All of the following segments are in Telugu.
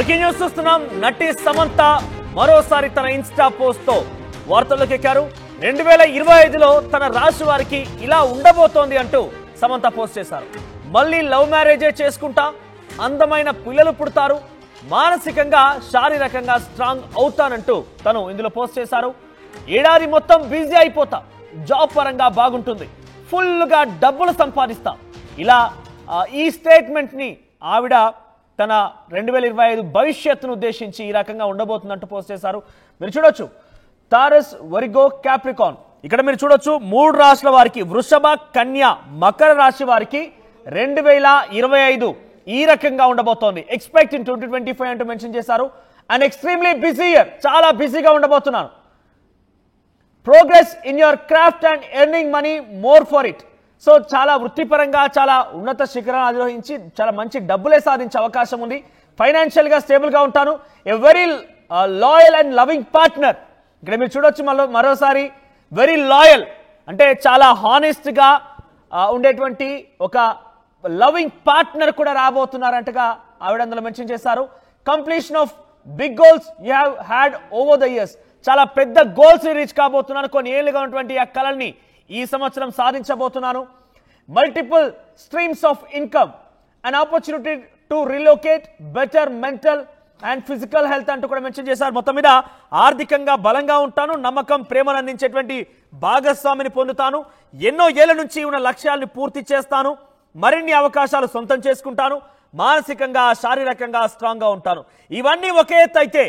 బ్రేకింగ్ న్యూస్ చూస్తున్నాం. నటి సమంత మరోసారి తన ఇన్స్టా పోస్ట్ తో వార్తల్లోకి ఎక్కారు. 2025లో తన రాశి వారికి ఇలా ఉండబోతోంది అంటూ సమంత పోస్ట్ చేశారు. మళ్ళీ లవ్ మ్యారేజే చేసుకుంటా, అందమైన పిల్లలు పుడతారు, మానసికంగా శారీరకంగా స్ట్రాంగ్ అవుతానంటూ తను ఇందులో పోస్ట్ చేశారు. ఏడాది మొత్తం బిజీ అయిపోతా, జాబ్ పరంగా బాగుంటుంది, ఫుల్గా డబ్బులు సంపాదిస్తా, ఇలా ఈ స్టేట్మెంట్ ని ఆవిడ తన 2025 భవిష్యత్తును ఉద్దేశించి ఈ రకంగా ఉండబోతుందంటూ పోస్ట్ చేశారు. మీరు చూడొచ్చు తారస్, వరిగో, క్యాప్రికాన్. ఇక్కడ మీరు చూడొచ్చు 3 రాశుల వారికి, వృషభ, కన్య, మకర రాశి వారికి 2025 ఈ రకంగా ఉండబోతోంది. ఎక్స్పెక్ట్ ఇన్ 2025 అంటూ మెన్షన్ చేశారు. అండ్ ఎక్స్ట్రీమ్లీ బిజీ ఇయర్, చాలా బిజీగా ఉండబోతున్నాను. Progress in your craft and earning money more for it. So చాలా వృత్తిపరంగా చాలా ఉన్నత శిఖరాన్ని అధిరోహించి చాలా మంచి డబ్బులే సాధించే అవకాశం ఉంది. ఫైనాన్షియల్ గా స్టేబుల్ గా ఉంటాను. A very loyal and loving partner. ఇక్కడ మీరు చూడొచ్చు మరోసారి వెరీ లాయల్ అంటే చాలా హానెస్ట్ గా ఉండేటువంటి ఒక లవింగ్ పార్ట్నర్ కూడా రాబోతున్నారంటగా ఆవిడ అందులో మెన్షన్ చేశారు. Completion of big goals you have had over the years. చాలా పెద్ద గోల్స్ ని రీచ్ కాబోతున్నాను. కొన్ని ఏళ్ళుగా ఉన్నటువంటి ఆ కళల్ని ఈ సంవత్సరం సాధించబోతున్నాను. Multiple streams of income, and opportunity to relocate, better mental and physical health అంటూ కూడా మెన్షన్ చేశారు. మొత్తం మీద ఆర్థికంగా బలంగా ఉంటాను, నమ్మకం, ప్రేమను అందించేటువంటి భాగస్వామిని పొందుతాను, ఎన్నో ఏళ్ల నుంచి ఉన్న లక్ష్యాలను పూర్తి చేస్తాను, మరిన్ని అవకాశాలు సొంతం చేసుకుంటాను, మానసికంగా శారీరకంగా స్ట్రాంగ్ గా ఉంటాను. ఇవన్నీ ఒకే ఎత్తు అయితే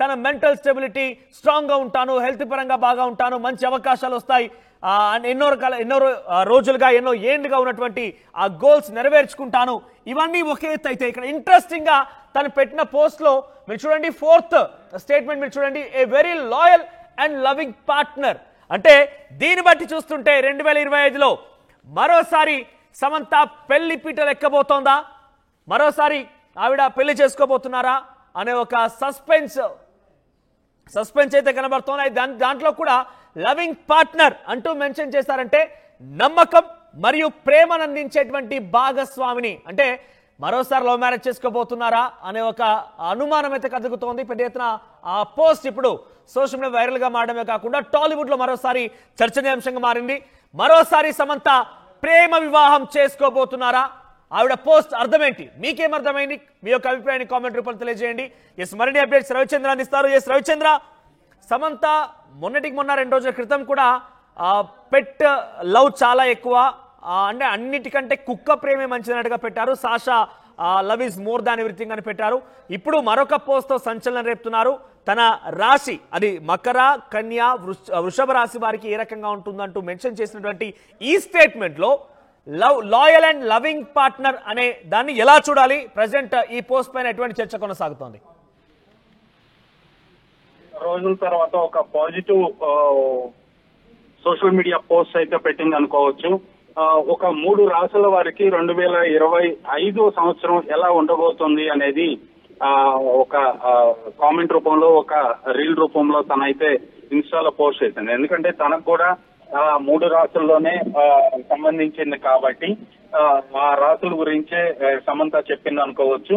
తన మెంటల్ స్టెబిలిటీ స్ట్రాంగ్ గా ఉంటాను, హెల్త్ పరంగా బాగా ఉంటాను, మంచి అవకాశాలు వస్తాయి, ఎన్నో రోజులుగా ఎన్నో ఏండ్లుగా ఉన్నటువంటి ఆ గోల్స్ నెరవేర్చుకుంటాను. ఇవన్నీ ఒకే ఎత్తు అయితే ఇక్కడ ఇంట్రెస్టింగ్ గా తను పెట్టిన పోస్ట్ లో మీరు చూడండి 4th స్టేట్మెంట్ మీరు చూడండి, a very loyal and loving partner. అంటే దీన్ని బట్టి చూస్తుంటే 2025లో మరోసారి సమంత పెళ్లి పీటలు ఎక్కబోతోందా, మరోసారి ఆవిడ పెళ్లి చేసుకోబోతున్నారా అనే ఒక సస్పెన్స్ అయితే కనబడుతోంది. దాంట్లో కూడా లవింగ్ పార్ట్నర్ అంటూ మెన్షన్ చేశారంటే నమ్మకం మరియు ప్రేమను అందించేటువంటి భాగస్వామిని, అంటే మరోసారి లవ్ మ్యారేజ్ చేసుకోబోతున్నారా అనే ఒక అనుమానం అయితే కదుగుతోంది. పెద్ద ఎత్తున ఆ పోస్ట్ ఇప్పుడు సోషల్ మీడియా వైరల్ గా మారడమే కాకుండా టాలీవుడ్ లో మరోసారి చర్చనీయాంశంగా మారింది. మరోసారి సమంత ప్రేమ వివాహం చేసుకోబోతున్నారా? ఆవిడ పోస్ట్ అర్థమేంటి? మీకేం అర్థమైంది? మీ యొక్క అభిప్రాయాన్ని కామెంట్ రూపంలో తెలియజేయండి. ఎస్, మరిన్ని అప్డేట్స్ రవిచంద్ర అందిస్తారు. ఎస్ రవిచంద్ర, సమంత మొన్నటికి మొన్న 2 రోజుల క్రితం కూడా పెట్ లవ్ చాలా ఎక్కువ, అంటే అన్నిటికంటే కుక్క ప్రేమే మంచిదన్నట్టుగా పెట్టారు. Sasha love is more than everything అని పెట్టారు. ఇప్పుడు మరొక పోస్ట్ తో సంచలనం రేపుతున్నారు. తన రాశి అది మకర, కన్య, వృషభ రాశి వారికి ఏ రకంగా ఉంటుందంటూ మెన్షన్ చేసినటువంటి ఈ స్టేట్మెంట్ లో లాయల్ అండ్ లవింగ్ పార్ట్నర్ అనే దాన్ని ఎలా చూడాలి? ప్రెసెంట్ ఈ పోస్ట్ పైన ఎటువంటి చర్చ కొనసాగుతోంది? రోజుల తర్వాత ఒక పాజిటివ్ సోషల్ మీడియా పోస్ట్ అయితే పెట్టింది అనుకోవచ్చు. ఒక 3 రాశుల వారికి 2025 సంవత్సరం ఎలా ఉండబోతుంది అనేది ఒక కామెంట్ రూపంలో, ఒక రీల్ రూపంలో తనైతే ఇన్స్టాలో పోస్ట్ చేసింది. ఎందుకంటే తనకు కూడా 3 రాశుల్లోనే సంబంధించింది కాబట్టి ఆ రాశుల గురించే సమంత చెప్పింది అనుకోవచ్చు.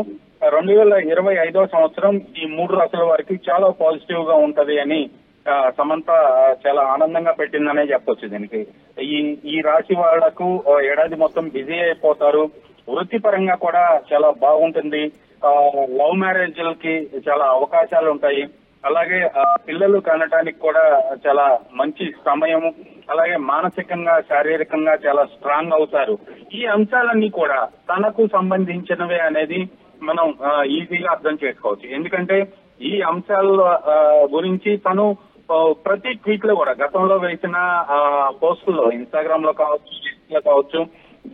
2025 సంవత్సరం ఈ 3 రాశుల వారికి చాలా పాజిటివ్ గా ఉంటది అని సమంత చాలా ఆనందంగా పెట్టిందనే చెప్పొచ్చు. దీనికి ఈ రాశి వాళ్లకు ఏడాది మొత్తం బిజీ అయిపోతారు, వృత్తిపరంగా కూడా చాలా బాగుంటుంది, లవ్ మ్యారేజ్లకి చాలా అవకాశాలు ఉంటాయి, అలాగే పిల్లలు కనటానికి కూడా చాలా మంచి సమయము, అలాగే మానసికంగా శారీరకంగా చాలా స్ట్రాంగ్ అవుతారు. ఈ అంశాలన్నీ కూడా తనకు సంబంధించినవే అనేది మనం ఈజీగా అర్థం చేసుకోవచ్చు. ఎందుకంటే ఈ అంశాల గురించి తను ప్రతి ట్వీట్ లో కూడా గతంలో వేసిన పోస్టుల్లో, ఇన్స్టాగ్రామ్ లో కావచ్చు, ఫేస్బుక్ లో కావచ్చు,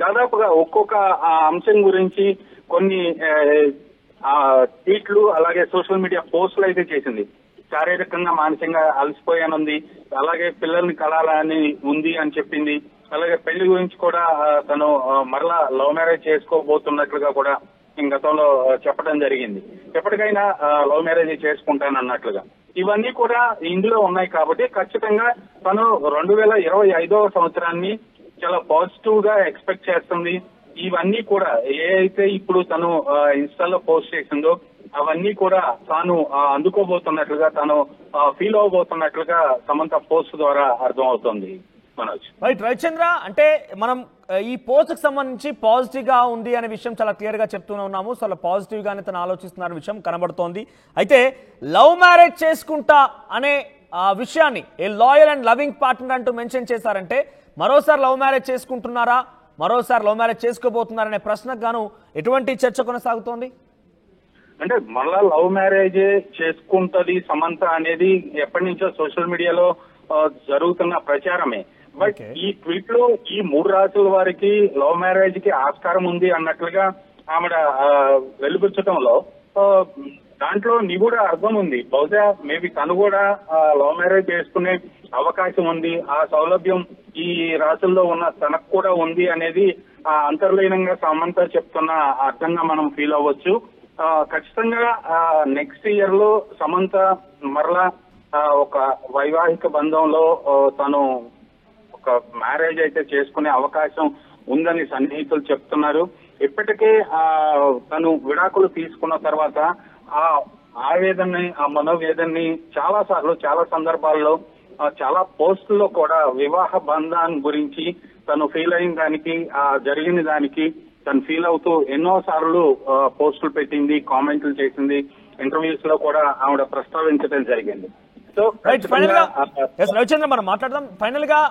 దాదాపుగా ఒక్కొక్క అంశం గురించి కొన్ని ట్వీట్లు అలాగే సోషల్ మీడియా పోస్టులు అయితే చేసింది. శారీరకంగా మానసికంగా అలసిపోయానుంది, అలాగే పిల్లల్ని కలాలని ఉంది అని చెప్పింది, అలాగే పెళ్లి గురించి కూడా తను మరలా లవ్ మ్యారేజ్ చేసుకోబోతున్నట్లుగా కూడా గతంలో చెప్పడం జరిగింది. ఎప్పటికైనా లవ్ మ్యారేజ్ చేసుకుంటానన్నట్లుగా ఇవన్నీ కూడా ఇందులో ఉన్నాయి. కాబట్టి ఖచ్చితంగా తను 2025 సంవత్సరాన్ని చాలా పాజిటివ్ గా ఎక్స్పెక్ట్ చేస్తుంది. ఇవన్నీ కూడా ఏ అయితే ఇప్పుడు తను ఇన్స్టాలో పోస్ట్ చేసిందో అవన్నీ కూడా తాను అందుకోబోతున్నట్లుగా తాను ఫీల్ అవబోతున్నట్లుగా సమంత పోస్ట్ ద్వారా అర్థం అవుతోంది మనోజ్. రైట్ రవిచంద్ర, అంటే మనం ఈ పోస్ట్ కి సంబంధించి పాజిటివ్ గా ఉంది అనే విషయం చాలా క్లియర్ గా చెప్తూనే ఉన్నాము. సో అలా పాజిటివ్ గానే తను ఆలోచిస్తున్న విషయం కనబడుతోంది. అయితే లవ్ మ్యారేజ్ చేసుకుంటా అనే విషయాన్ని ఏ లాయల్ అండ్ లవింగ్ పార్ట్నర్ అంటూ మెన్షన్ చేశారంటే మరోసారి లవ్ మ్యారేజ్ చేసుకుంటున్నారా, మరోసారి లవ్ మ్యారేజ్ చేసుకోబోతున్నారనే ప్రశ్నకు గాను ఎటువంటి చర్చ కొనసాగుతోంది? అంటే మళ్ళా లవ్ మ్యారేజ్ చేసుకుంటది సమంత అనేది ఎప్పటి నుంచో సోషల్ మీడియాలో జరుగుతున్న ప్రచారమే. బట్ ఈ ట్వీట్ లో ఈ 3 రాసుల వారికి లవ్ మ్యారేజ్ కి ఆస్కారం ఉంది అన్నట్లుగా ఆవిడ వెలుగుచ్చటంలో దాంట్లో నిగూఢ అర్థం ఉంది. బహుశా మేబీ తను కూడా లవ్ మ్యారేజ్ చేసుకునే అవకాశం ఉంది, ఆ సౌలభ్యం ఈ రాసుల్లో ఉన్న తనకు కూడా ఉంది అనేది అంతర్లీనంగా సమంత చెప్తున్న అర్థంగా మనం ఫీల్ అవ్వచ్చు. ఖచ్చితంగా నెక్స్ట్ ఇయర్ లో సమంత మరలా ఒక వైవాహిక బంధంలో తను ఒక మ్యారేజ్ అయితే చేసుకునే అవకాశం ఉందని సన్నిహితులు చెప్తున్నారు. ఇప్పటికే తను విడాకులు తీసుకున్న తర్వాత ఆ ఆవేదనని, ఆ మనోవేదనని చాలా సందర్భాల్లో చాలా పోస్టుల్లో కూడా వివాహ బంధాన్ని గురించి తను ఫీల్ అయిన దానికి, జరిగిన దానికి తను ఫీల్ అవుతూ ఎన్నో సార్లు పోస్టులు పెట్టింది, కామెంట్లు చేసింది, ఇంటర్వ్యూస్ లో కూడా ఆవిడ ప్రస్తావించడం జరిగింది. సో రవిచంద్ర, మనం మాట్లాడదాం. ఫైనల్ గా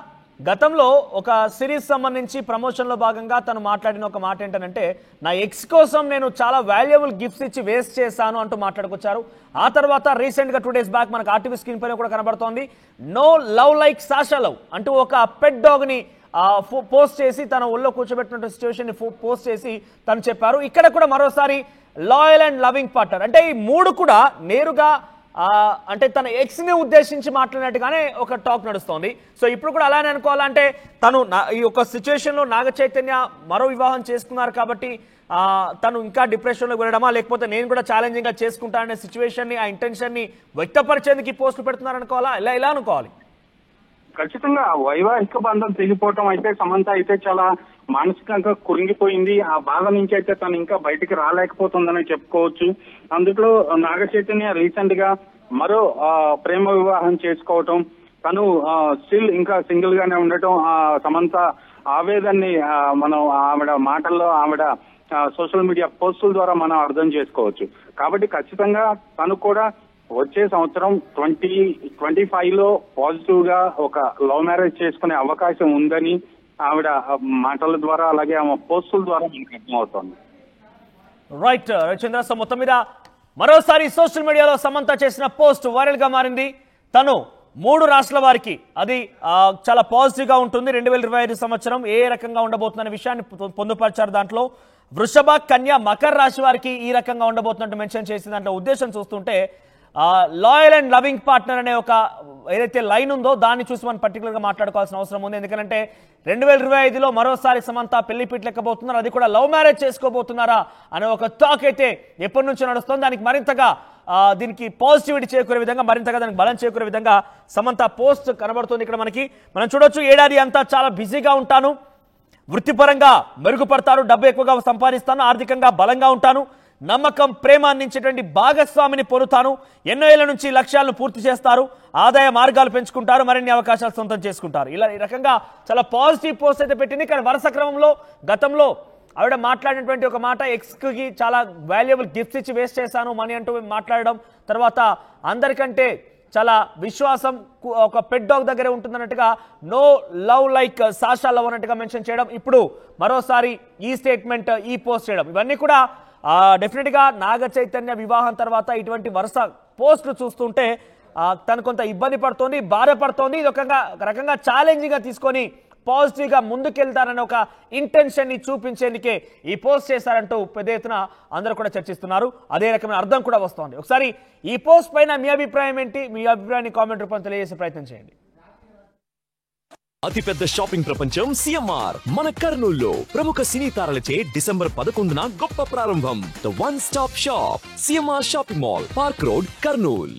గతంలో ఒక సిరీస్ సంబంధించి ప్రమోషన్ లో భాగంగా తను మాట్లాడిన ఒక మాట ఏంటంటే, నా ఎక్స్ కోసం నేను చాలా వాల్యుబుల్ గిఫ్ట్స్ ఇచ్చి వేస్ట్ చేశాను అంటూ మాట్లాడుకొచ్చారు. ఆ తర్వాత రీసెంట్ గా 2 days బ్యాక్ మనకు ఆర్టీవీ స్క్రీన్ పైన కూడా కనబడుతోంది, no love like Sasha love అంటూ ఒక పెట్ డాగ్ ని పోస్ట్ చేసి తన ఒళ్ళో కూర్చోబెట్టిన సిచ్యువేషన్ ని పోస్ట్ చేసి తను చెప్పారు. ఇక్కడ కూడా మరోసారి లాయల్ అండ్ లవింగ్ పార్ట్నర్ అంటే ఈ 3 కూడా నేరుగా అంటే తన ఎక్స్ ని ఉద్దేశించి మాట్లాడినట్టుగానే ఒక టాక్ నడుస్తోంది. సో ఇప్పుడు కూడా అలానే అనుకోవాలంటే తను ఈ యొక్క సిచ్యువేషన్ లో నాగ చైతన్య మరో వివాహం చేసుకున్నారు కాబట్టి తను ఇంకా డిప్రెషన్ లో వెళ్ళడమా, లేకపోతే నేను కూడా ఛాలెంజింగ్ గా చేసుకుంటా అనే సిచ్యువేషన్ ని, ఆ ఇంటెన్షన్ ని వ్యక్తపరిచేందుకు ఈ పోస్టులు పెడుతున్నారు అనుకోవాలా, ఇలా అనుకోవాలి? ఖచ్చితంగా వైవాహిక బంధం తెగిపోవటం అయితే సమంత అయితే చాలా మానసికంగా కురింగిపోయింది. ఆ బాధ నుంచి అయితే తను ఇంకా బయటికి రాలేకపోతుందని చెప్పుకోవచ్చు. అందులో నాగ చైతన్య రీసెంట్ గా మరో ప్రేమ వివాహం చేసుకోవటం, తను స్టిల్ ఇంకా సింగిల్ గానే ఉండటం, సమంత ఆవేదన్ని మనం ఆవిడ మాటల్లో, ఆవిడ సోషల్ మీడియా పోస్టుల ద్వారా మనం అర్థం చేసుకోవచ్చు. కాబట్టి ఖచ్చితంగా తను కూడా వచ్చే సంవత్సరం 2025 లో పాజిటివ్ గా ఒక లవ్ మ్యారేజ్ చేసుకునే అవకాశం ఉందని ఆవిడ మాటల ద్వారా, అలాగే ఆమె పోస్టుల ద్వారా మనకు అర్థమవుతోంది. రైట్ రవిచంద్ర, సో మొత్తం మీద మరోసారి సోషల్ మీడియాలో సమంత చేసిన పోస్ట్ వైరల్ గా మారింది. తను 3 రాష్ట్రాల వారికి అది చాలా పాజిటివ్ గా ఉంటుంది. 2025 సంవత్సరం ఏ రకంగా ఉండబోతుందనే విషయాన్ని పొందుపరిచారు. దాంట్లో వృషభ, కన్య, మకర రాశి వారికి ఈ రకంగా ఉండబోతున్నట్టు మెన్షన్ చేసిన దాంట్లో ఉద్దేశం చూస్తుంటే లాయల్ అండ్ లవింగ్ పార్ట్నర్ అనే ఒక ఏదైతే లైన్ ఉందో దాన్ని చూసి మనం పర్టికులర్ గా మాట్లాడుకోవాల్సిన అవసరం ఉంది. ఎందుకంటే 2025లో మరోసారి సమంత పెళ్లి పీటలెక్కబోతున్నారు, అది కూడా లవ్ మ్యారేజ్ చేసుకోబోతున్నారా అనే ఒక టాక్ అయితే ఎప్పటి నుంచో నడుస్తుంది. దానికి మరింతగా దీనికి పాజిటివిటీ చేకూరే విధంగా, మరింతగా దానికి బలం చేకూరే విధంగా సమంత పోస్ట్ కనబడుతుంది. ఇక్కడ మనం చూడొచ్చు, ఏడాది అంతా చాలా బిజీగా ఉంటాను, వృత్తిపరంగా మెరుగుపడతాను, డబ్బు ఎక్కువగా సంపాదిస్తాను, ఆర్థికంగా బలంగా ఉంటాను, నమ్మకం, ప్రేమ అందించేటువంటి భాగస్వామిని పొందుతాను, ఎన్నో ఏళ్ల నుంచి లక్ష్యాలను పూర్తి చేస్తారు, ఆదాయ మార్గాలు పెంచుకుంటారు, మరిన్ని అవకాశాలు సొంతం చేసుకుంటారు. ఇలా ఈ రకంగా చాలా పాజిటివ్ పోస్ట్ అయితే పెట్టింది. కానీ వరుస క్రమంలో గతంలో ఆవిడ మాట్లాడినటువంటి ఒక మాట, ఎక్స్ కి చాలా వాల్యుబుల్ గిఫ్ట్స్ ఇచ్చి వేస్ట్ చేశాను మనీ అంటూ మాట్లాడడం, తర్వాత అందరికంటే చాలా విశ్వాసం ఒక పెట్ డాగ్ దగ్గరే ఉంటుందన్నట్టుగా no love like Sasha love అన్నట్టుగా మెన్షన్ చేయడం, ఇప్పుడు మరోసారి ఈ స్టేట్మెంట్, ఈ పోస్ట్ చేయడం, ఇవన్నీ కూడా డెఫినెట్ గా నాగ చైతన్య వివాహం తర్వాత ఇటువంటి వరుస పోస్టులు చూస్తుంటే తను కొంత ఇబ్బంది పడుతోంది, బాధపడుతోంది. ఇది ఒక రకంగా ఛాలెంజింగ్ గా తీసుకొని పాజిటివ్ గా ముందుకెళ్తారనే ఒక ఇంటెన్షన్ ని చూపించేందుకే ఈ పోస్ట్ చేశారంటూ పెద్ద ఎత్తున అందరూ కూడా చర్చిస్తున్నారు. అదే రకమైన అర్థం కూడా వస్తోంది. ఒకసారి ఈ పోస్ట్ పైన మీ అభిప్రాయం ఏంటి? మీ అభిప్రాయాన్ని కామెంట్ రూపంలో తెలియజేసే ప్రయత్నం చేయండి. అతిపెద్ద షాపింగ్ ప్రపంచం సిఎంఆర్ మన కర్నూలులో ప్రముఖ సినీ తారలచే డిసెంబర్ 11న గొప్ప ప్రారంభం. The one stop shop CMR shopping mall, park road, Kurnool.